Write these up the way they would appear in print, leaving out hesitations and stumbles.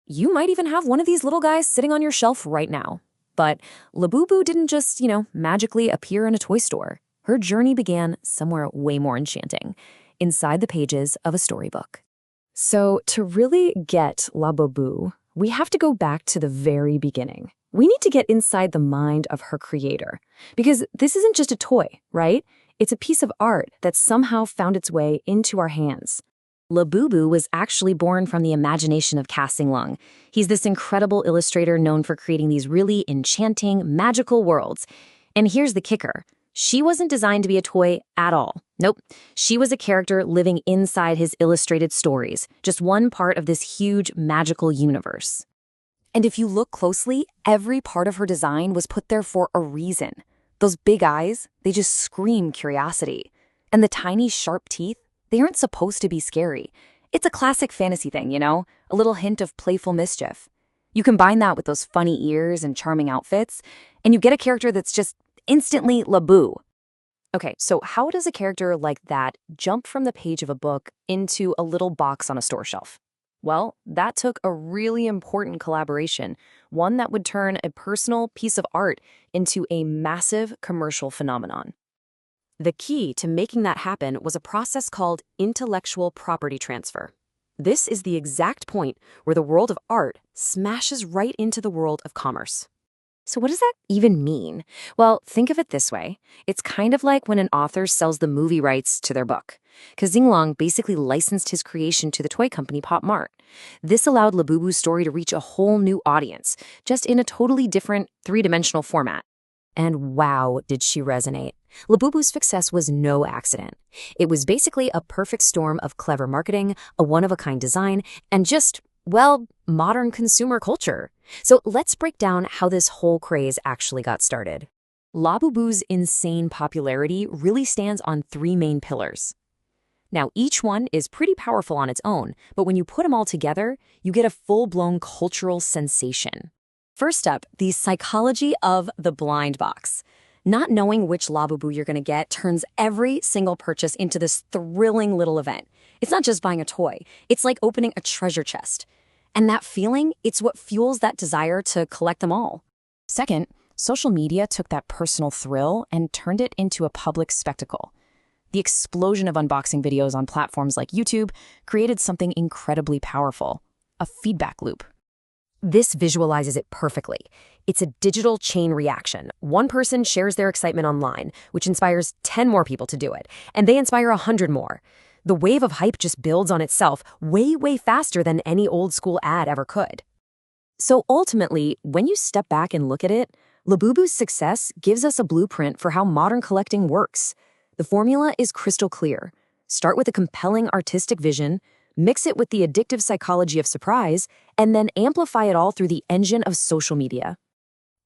you might even have one of these little guys sitting on your shelf right now. But Labubu didn't just, magically appear in a toy store. Her journey began somewhere way more enchanting, inside the pages of a storybook. So to really get Labubu, we have to go back to the very beginning. We need to get inside the mind of her creator, because this isn't just a toy, right? It's a piece of art that somehow found its way into our hands. Labubu was actually born from the imagination of Kasing Lung. He's this incredible illustrator known for creating these really enchanting, magical worlds. And here's the kicker. She wasn't designed to be a toy at all. Nope. She was a character living inside his illustrated stories, just one part of this huge, magical universe. And if you look closely, every part of her design was put there for a reason. Those big eyes, they just scream curiosity. And the tiny, sharp teeth, they aren't supposed to be scary. It's a classic fantasy thing, a little hint of playful mischief. You combine that with those funny ears and charming outfits, and you get a character that's just instantly Labu. Okay, so how does a character like that jump from the page of a book into a little box on a store shelf? Well, that took a really important collaboration, one that would turn a personal piece of art into a massive commercial phenomenon. The key to making that happen was a process called intellectual property transfer. This is the exact point where the world of art smashes right into the world of commerce. So what does that even mean? Well, think of it this way. It's kind of like when an author sells the movie rights to their book. Kasing Lung basically licensed his creation to the toy company Pop Mart. This allowed Labubu's story to reach a whole new audience, just in a totally different three-dimensional format. And wow, did she resonate. Labubu's success was no accident. It was basically a perfect storm of clever marketing, a one-of-a-kind design, and just, modern consumer culture. So let's break down how this whole craze actually got started. Labubu's insane popularity really stands on three main pillars. Now, each one is pretty powerful on its own, but when you put them all together, you get a full-blown cultural sensation. First up, the psychology of the blind box. Not knowing which Labubu you're going to get turns every single purchase into this thrilling little event. It's not just buying a toy. It's like opening a treasure chest. And that feeling, it's what fuels that desire to collect them all. Second, social media took that personal thrill and turned it into a public spectacle. The explosion of unboxing videos on platforms like YouTube created something incredibly powerful, a feedback loop. This visualizes it perfectly. It's a digital chain reaction. One person shares their excitement online, which inspires 10 more people to do it, and they inspire 100 more. The wave of hype just builds on itself way, way faster than any old-school ad ever could. So ultimately, when you step back and look at it, Labubu's success gives us a blueprint for how modern collecting works. The formula is crystal clear. Start with a compelling artistic vision, mix it with the addictive psychology of surprise, and then amplify it all through the engine of social media.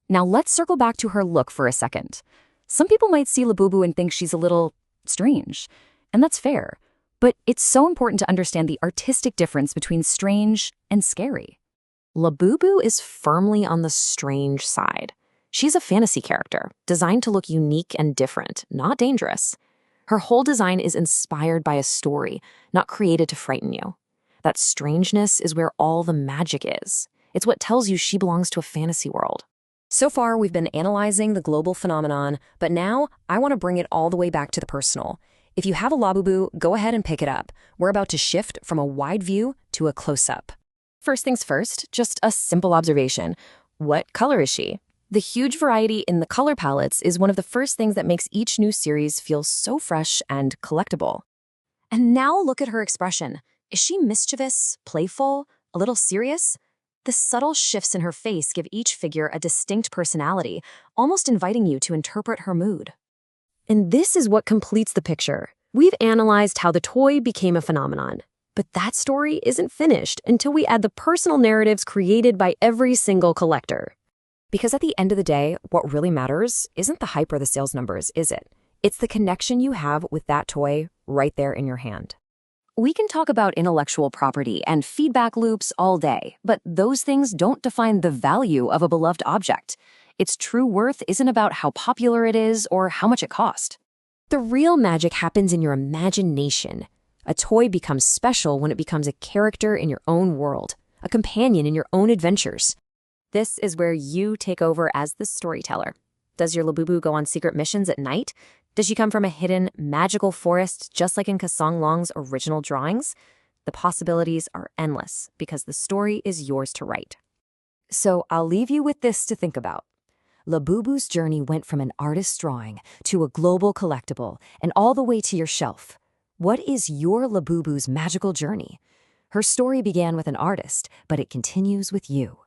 Now let's circle back to her look for a second. Some people might see Labubu and think she's a little strange, and that's fair. But it's so important to understand the artistic difference between strange and scary. Labubu is firmly on the strange side. She's a fantasy character, designed to look unique and different, not dangerous. Her whole design is inspired by a story, not created to frighten you. That strangeness is where all the magic is. It's what tells you she belongs to a fantasy world. So far, we've been analyzing the global phenomenon, but now I want to bring it all the way back to the personal. If you have a Labubu, go ahead and pick it up. We're about to shift from a wide view to a close-up. First things first, just a simple observation. What color is she? The huge variety in the color palettes is one of the first things that makes each new series feel so fresh and collectible. And now look at her expression. Is she mischievous, playful, a little serious? The subtle shifts in her face give each figure a distinct personality, almost inviting you to interpret her mood. And this is what completes the picture. We've analyzed how the toy became a phenomenon. But that story isn't finished until we add the personal narratives created by every single collector. Because at the end of the day, what really matters isn't the hype or the sales numbers, is it? It's the connection you have with that toy right there in your hand. We can talk about intellectual property and feedback loops all day, but those things don't define the value of a beloved object. Its true worth isn't about how popular it is or how much it cost. The real magic happens in your imagination. A toy becomes special when it becomes a character in your own world. a companion in your own adventures. This is where you take over as the storyteller. Does your Labubu go on secret missions at night? Does she come from a hidden, magical forest just like in Kasing Lung's original drawings? The possibilities are endless because the story is yours to write. So I'll leave you with this to think about. Labubu's journey went from an artist's drawing to a global collectible and all the way to your shelf. What is your Labubu's magical journey? Her story began with an artist, but it continues with you.